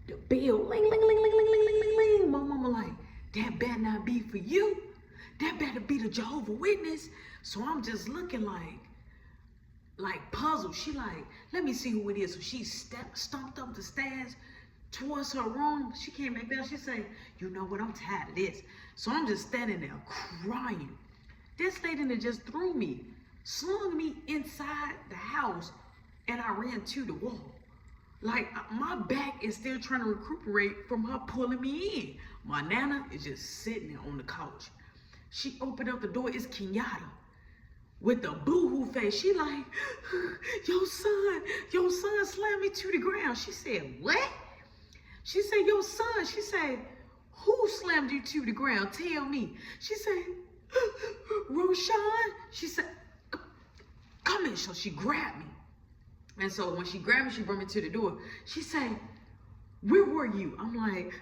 The bell, ling, ling, ling, ling, ling, ling, ling, ling, ling. My mama like, that better not be for you. That better be the Jehovah Witness. So I'm just looking like puzzled. She like, let me see who it is. So she stomped up the stairs towards her room. She came back down. She said, you know what, I'm tired of this. So I'm just standing there crying. This lady that just threw me, slung me inside the house, and I ran to the wall. Like, my back is still trying to recuperate from her pulling me in. My nana is just sitting there on the couch. She opened up the door. It's Kenyatta with the boo-hoo face. She like, your son slammed me to the ground. She said, what? She said, your son. She said, who slammed you to the ground? Tell me. She said, Roshan. She said, come in. So she grabbed me. And so when she grabbed me, she brought me to the door. She said, where were you? I'm like,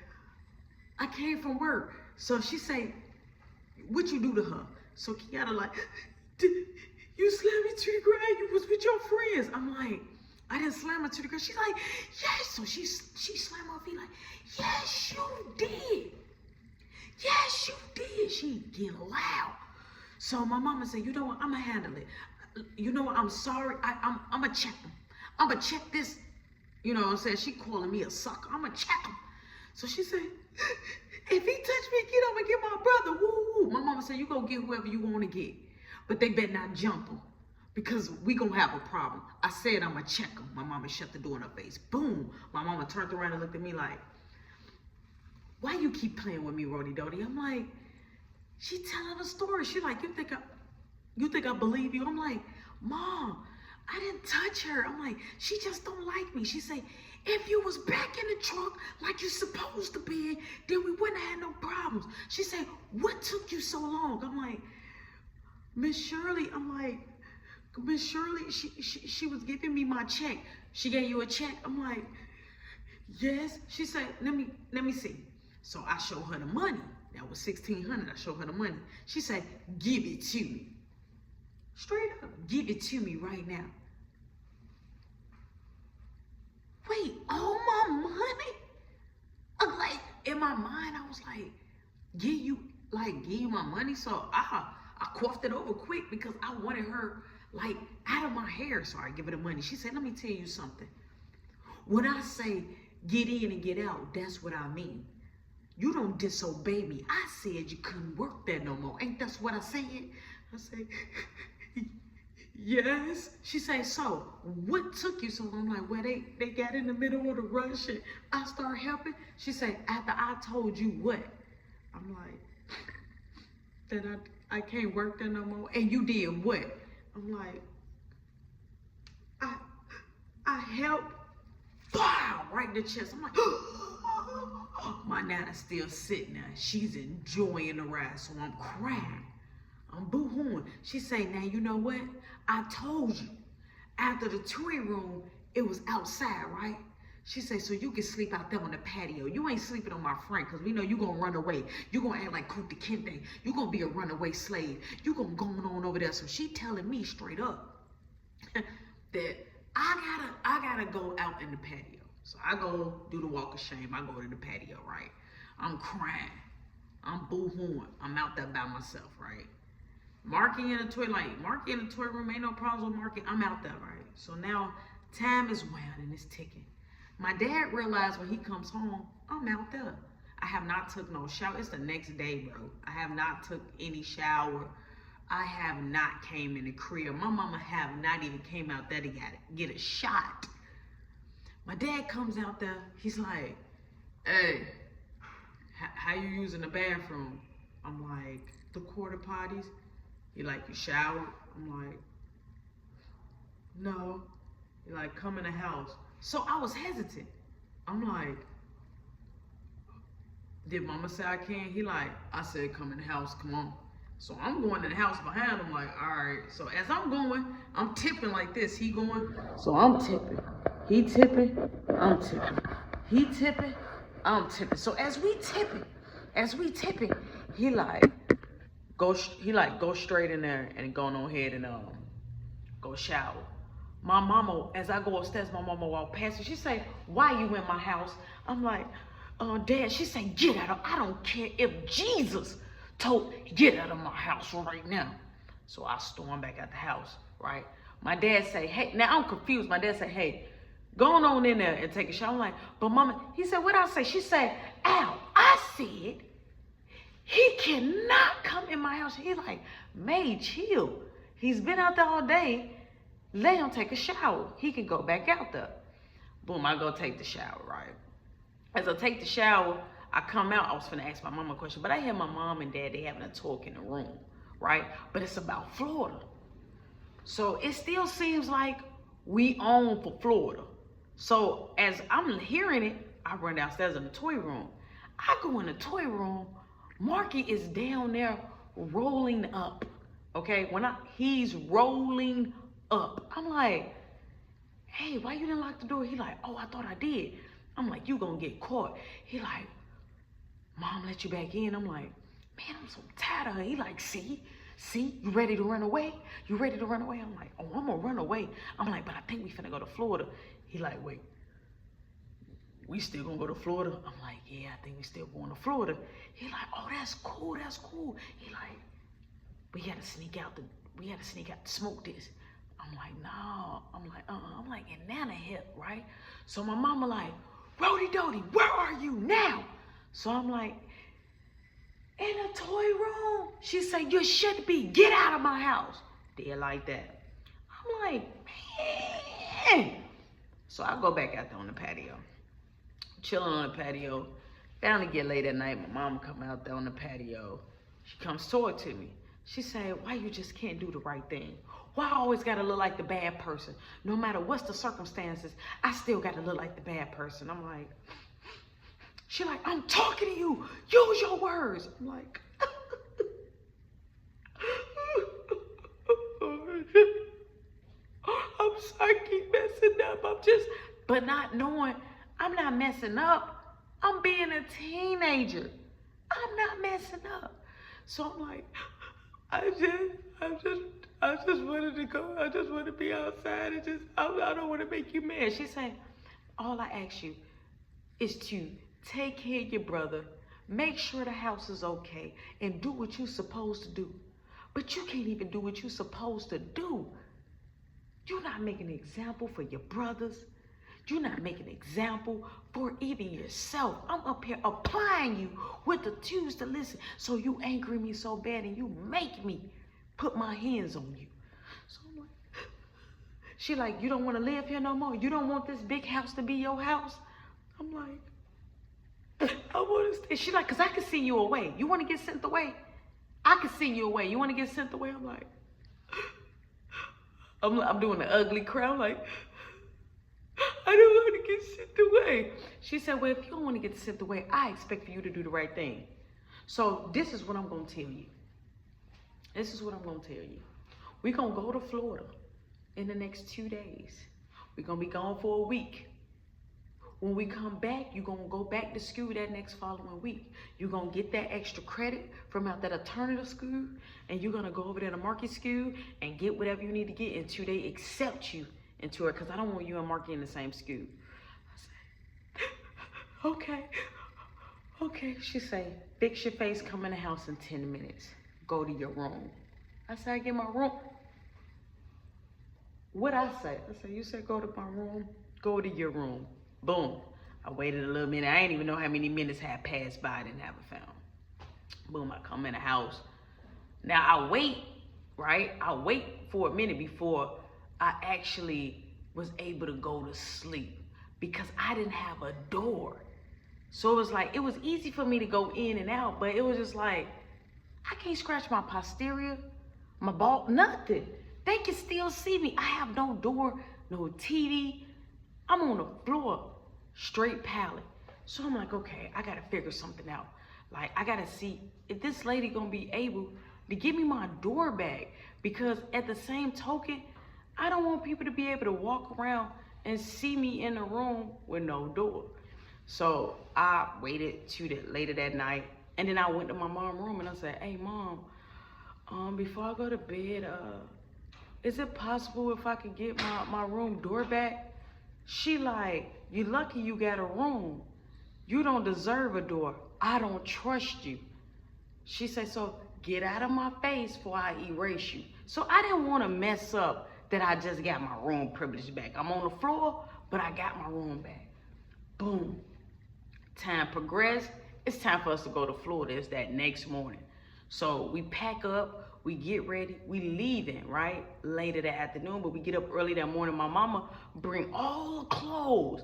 I came from work. So she said, what you do to her? So Kenyatta like, you slammed me to the ground. You was with your friends. I'm like, I didn't slam her to the ground. She's like, yes. So she slammed her feet like, yes, you did. Yes, you did. She getting loud. So my mama said, you know what? I'm going to handle it. You know what? I'm sorry. I'm going to check him. I'm going to check this. You know what I'm saying? She calling me a sucker. I'm going to check him. So she said, if he touch me again, I'm going to get my brother. Woo, woo. My mama said, you go get whoever you want to get. But they better not jump him because we going to have a problem. I said I'm going to check him. My mama shut the door in her face. Boom. My mama turned around and looked at me like, why you keep playing with me, Rody Dody? I'm like, she telling a story. She like, you think I believe you? I'm like, Mom, I didn't touch her. I'm like, she just don't like me. She say, if you was back in the trunk like you supposed to be, then we wouldn't have had no problems. She said, what took you so long? I'm like, Miss Shirley, Miss Shirley, she was giving me my check. She gave you a check? I'm like, yes. She said, let me see. So I showed her the money. That was $1,600. I showed her the money. She said, give it to me. Straight up, give it to me right now. Wait, all my money? I'm like, in my mind, I was like, give you my money? So I coughed it over quick because I wanted her like out of my hair. So I give her the money. She said, let me tell you something. When I say get in and get out, that's what I mean. You don't disobey me. I said you couldn't work there no more. Ain't that's what I said? I said, yes. She said, so what took you so long? I'm like, well, they got in the middle of the rush and I started helping. She said, after I told you what? I'm like, that I can't work there no more. And you did what? I'm like, I helped. Wow, right in the chest. I'm like, my nana's still sitting there. She's enjoying the ride, so I'm crying. I'm boo-hooing. She say, now you know what? I told you. After the toy room, it was outside, right? She say, so you can sleep out there on the patio. You ain't sleeping on my friend, because we know you going to run away. You going to act like Kunta Kinte. You going to be a runaway slave. You going to go on over there. So she telling me straight up that I gotta go out in the patio. So I go do the walk of shame. I go to the patio, right? I'm crying. I'm boo-hooing. I'm out there by myself, right? Marky in the toy, like, Marky in the toy room, ain't no problems with Marky. I'm out there, right? So now time is winding, it's ticking. My dad realized when he comes home, I'm out there. I have not took no shower. It's the next day, bro. I have not took any shower. I have not came in the crib. My mama have not even came out there to get a shot. My dad comes out there. He's like, hey, how you using the bathroom? I'm like, the quarter potties. He like, you showered? I'm like, no. He like, come in the house. So I was hesitant. I'm like, did mama say I can't? He like, I said, come in the house, come on. So I'm going in the house behind him like, all right. So as I'm going, I'm tipping like this. He going, so I'm tipping. He tipping, I'm tipping. He tipping, I'm tipping. So as we tipping, he like, go straight in there and go on ahead and go shower. My mama, as I go upstairs, my mama walk past me. She say, why you in my house? I'm like, Dad, she say, get out of, I don't care if Jesus told, get out of my house right now. So I storm back out the house, right? My dad say, hey, now I'm confused. My dad say, hey, go on in there and take a shower. I'm like, but mama, he said, what I say? She said, Al, I said, he cannot come in my house. He's like, May, chill. He's been out there all day. Let him take a shower. He can go back out there. Boom, I go take the shower, right? As I take the shower, I come out. I was finna ask my mama a question, but I hear my mom and dad, they having a talk in the room, right? But it's about Florida. So it still seems like we own for Florida. So as I'm hearing it, I run downstairs in the toy room. I go in the toy room. Marky is down there rolling up. Okay, he's rolling up. I'm like, hey, why you didn't lock the door? He like, oh, I thought I did. I'm like, you gonna get caught. He like, Mom let you back in. I'm like, man, I'm so tired of her. He like, see, you ready to run away? You ready to run away? I'm like, oh, I'm gonna run away. I'm like, but I think we finna go to Florida. He like, wait, we still gonna go to Florida? I'm like, yeah, I think we still going to Florida. He like, oh, that's cool. He like, we gotta sneak out to smoke this. I'm like, no. I'm like, in Nana hip, right? So my mama like, Rody Dody, where are you now? So I'm like, in a toy room. She said, you should be, get out of my house. Did like that. I'm like, man. So I go back out there on the patio. Chilling on the patio. Finally get late at night. My mom come out there on the patio. She comes toward to me. She said, why you just can't do the right thing? Why I always gotta look like the bad person? No matter what's the circumstances, I still gotta look like the bad person. I'm like, she like, I'm talking to you. Use your words. I'm like, I'm sorry, I keep messing up. But not knowing I'm not messing up. I'm being a teenager. I'm not messing up. So I'm like, I just wanted to go. I just want to be outside and I don't want to make you mad. She said, all I ask you is to take care of your brother, make sure the house is okay, and do what you're supposed to do. But you can't even do what you're supposed to do. You're not making an example for your brothers. You're not making an example for even yourself. I'm up here applying you with the twos to listen. So you angry me so bad and you make me put my hands on you. So I'm like, she like, you don't want to live here no more? You don't want this big house to be your house? I'm like, I want to stay. She like, because I can send you away. You want to get sent away? I can send you away. You want to get sent away? I'm like, I'm doing the ugly cry. I'm like, I don't want to get sent away. She said, well, if you don't want to get sent away, I expect for you to do the right thing. So this is what I'm going to tell you. This is what I'm going to tell you. We're going to go to Florida in the next 2 days. We're going to be gone for a week. When we come back, you're going to go back to school that next following week. You're going to get that extra credit from out that alternative school, and you're going to go over there to Marky school and get whatever you need to get until they accept you into it, because I don't want you and Marky in the same school. I said, okay. She said, fix your face, come in the house in 10 minutes. Go to your room. I said, I get my room. What I say? I said, you said go to my room? Go to your room. Boom. I waited a little minute. I didn't even know how many minutes had passed by. I didn't have a phone. Boom, I come in the house. Now I wait, right? I wait for a minute before I actually was able to go to sleep because I didn't have a door. So it was like, it was easy for me to go in and out, but it was just like, I can't scratch my posterior, my ball, nothing. They can still see me. I have no door, no TV. I'm on the floor, straight pallet. So I'm like, okay, I gotta figure something out. Like, I gotta see if this lady gonna be able to give me my door back, because at the same token, I don't want people to be able to walk around and see me in the room with no door. So I waited till later that night, and then I went to my mom's room and I said, hey Mom, before I go to bed, is it possible if I could get my room door back? She like, you lucky you got a room. You don't deserve a door. I don't trust you. She said, so get out of my face before I erase you. So I didn't want to mess up that I just got my room privilege back. I'm on the floor, but I got my room back. Boom. Time progressed. It's time for us to go to Florida. It's that next morning. So we pack up, we get ready, we leaving, right? Later that afternoon, but we get up early that morning. My mama bring all the clothes.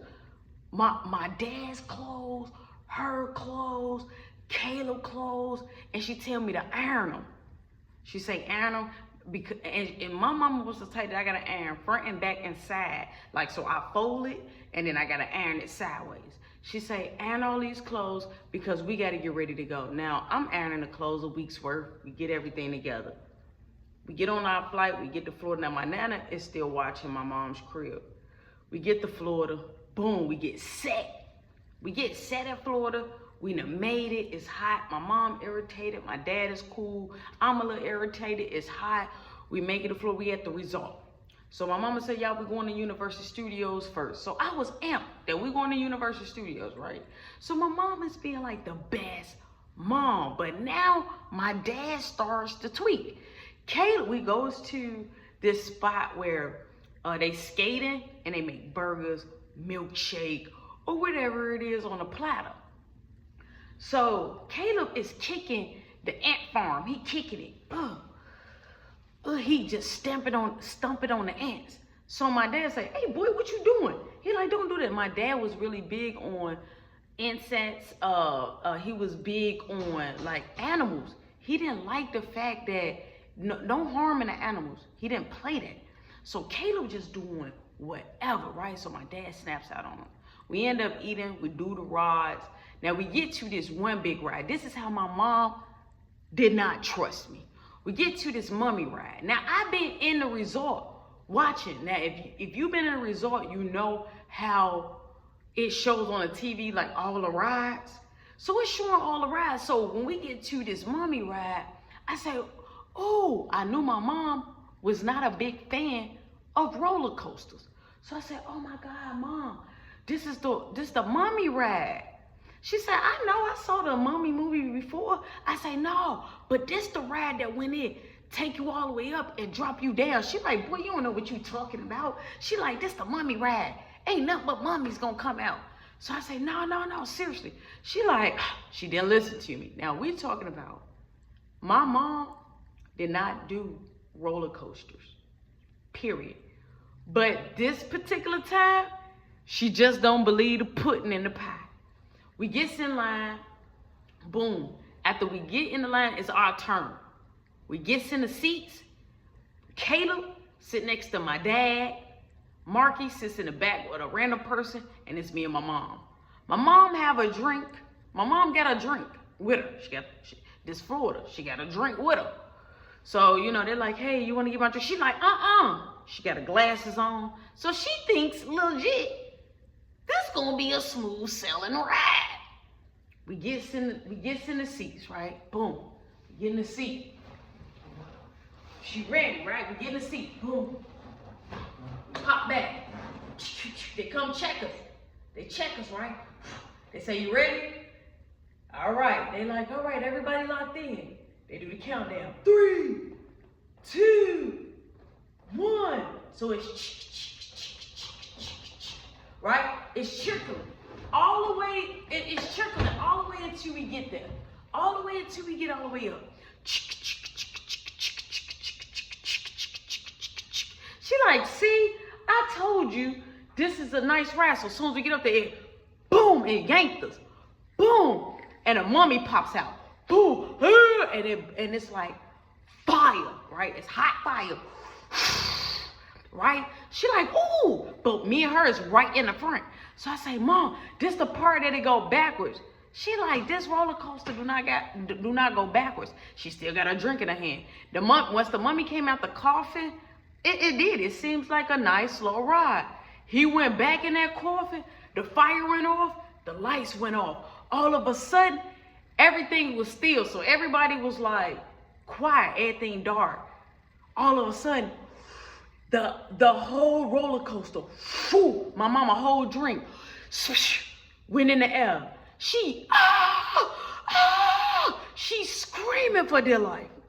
My dad's clothes, her clothes, Caleb clothes, and she tell me to iron them. She say iron them, because, and my mama was the type that I gotta iron front and back and side. Like, so I fold it, and then I gotta iron it sideways. She say, iron all these clothes because we gotta get ready to go. Now, I'm ironing the clothes a week's worth. We get everything together. We get on our flight, we get to Florida. Now, my nana is still watching my mom's crib. We get to Florida, boom, we get set. We get set in Florida. We done made it, it's hot. My mom irritated, my dad is cool. I'm a little irritated, it's hot. We make it to Florida, we at the resort. So my mama said, y'all, we going to Universal Studios first. So I was amped that we going to Universal Studios, right? So my mom is being like the best mom. But now my dad starts to tweak. Caleb, we goes to this spot where they skating and they make burgers, milkshake, or whatever it is on a platter. So Caleb is kicking the ant farm. He kicking it. He just stumping on the ants. So my dad say, hey boy, what you doing? He like, don't do that. My dad was really big on insects. He was big on like animals. He didn't like the fact that no harm in the animals. He didn't play that. So Caleb just doing whatever, right? So my dad snaps out on him. We end up eating, we do the rods. Now we get to this one big ride. This is how my mom did not trust me. We get to this mummy ride. Now I've been in the resort watching. Now if you've been in a resort, you know how it shows on the TV like all the rides. So it's showing all the rides. So when we get to this mummy ride, I say, oh, I knew my mom was not a big fan of roller coasters. So I said, oh my God, Mom, this is the mummy ride. She said, I know, I saw the mummy movie before. I say, no, but this the ride that went in, take you all the way up and drop you down. She like, boy, you don't know what you talking about. She like, this the mummy ride. Ain't nothing but mummies gonna come out. So I say, no, seriously. She like, she didn't listen to me. Now we talking about, my mom did not do roller coasters, period. But this particular time, she just don't believe the pudding in the pie. We gets in line, boom. After we get in the line, it's our turn. We gets in the seats. Caleb sit next to my dad. Marky sits in the back with a random person, and it's me and my mom. My mom have a drink. My mom got a drink with her. This Florida, she got a drink with her. So, you know, they're like, hey, you want to get my drink? She like, She got her glasses on. So she thinks, legit, this gonna be a smooth sailing ride. We gets in the seats, right? Boom. We get in the seat. She ready, right? We get in the seat. Boom. Pop back. They come check us. They check us, right? They say, you ready? All right. They like, all right, everybody locked in. They do the countdown. 3, 2, 1. So it's right? It's trickling. All the way, it's trickling all the way until we get there. All the way until we get all the way up. She like, see, I told you this is a nice ride. So as soon as we get up there, boom, it yanked us. Boom. And a mummy pops out. Boom. And it's like fire, right? It's hot fire. Right? She like, ooh, but me and her is right in the front. So I say, Mom, this the part that it go backwards. She like, this roller coaster do not go backwards. She still got a drink in her hand. Once the mummy came out the coffin, it did. It seems like a nice slow ride. He went back in that coffin, the fire went off, the lights went off. All of a sudden, everything was still. So everybody was like quiet, everything dark. All of a sudden, The whole roller coaster, whew, my mama whole drink, went in the air. She's screaming for dear life.